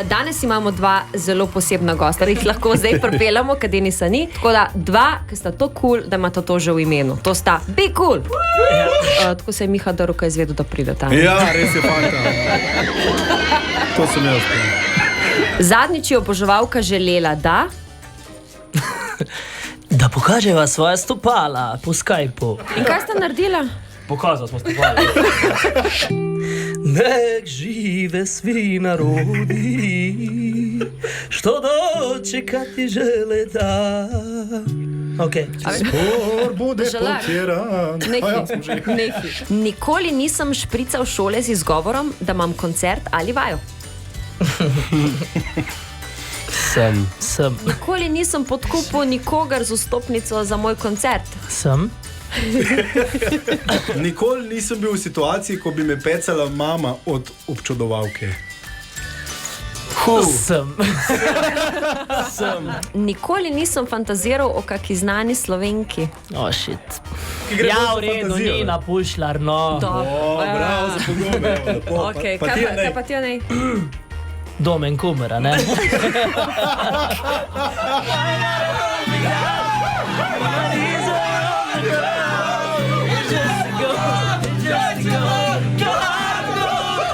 Danes imamo dva zelo posebna gosta, jih lahko zdaj pripeljamo, kad Denisa ni. Tako da dva, ki sta to cool, da imata to že v imenu. To sta Be Cool. Tako se je Miha Daruka izvedel, da pride tam. Ja, res je fanta. To sem jaz. Zadnjič je oboževalka želela, da... Da pokaževa svoja stopala po Skypeu. In kaj sta naredila? Pokazali smo stopala. Nek žive svi narodi, što dočekati žele da. Okay. Spor bude Želak. potiran. Nehi. Nikoli nisem šprical šole z izgovorom, da imam koncert ali vajo. Sem. Nikoli nisem podkupil nikogar z vstopnico za moj koncert. Sem. Nikoli nisem bil v situaciji, ko bi me pecala mama od občudovalke. Sem. Nikoli nisem fantaziral o kaki znani Slovenki. Oh, shit. Ja, v redu, ni na pušlar, no. Bravo za pogome. Okay, kaj pa ti ne? Domen Kumera, ne?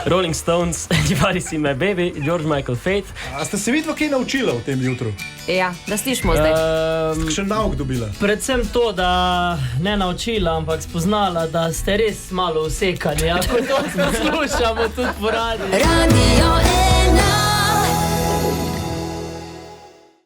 Rolling Stones, Divali si me, Baby, George Michael, Faith. A ste se vidva kaj naučila v tem jutru? Ja, da slišimo zdaj. Še nauk dobila? Predvsem to, da ne naučila, ampak spoznala, da ste res malo usekani. Ako to poslušamo tudi po radiju.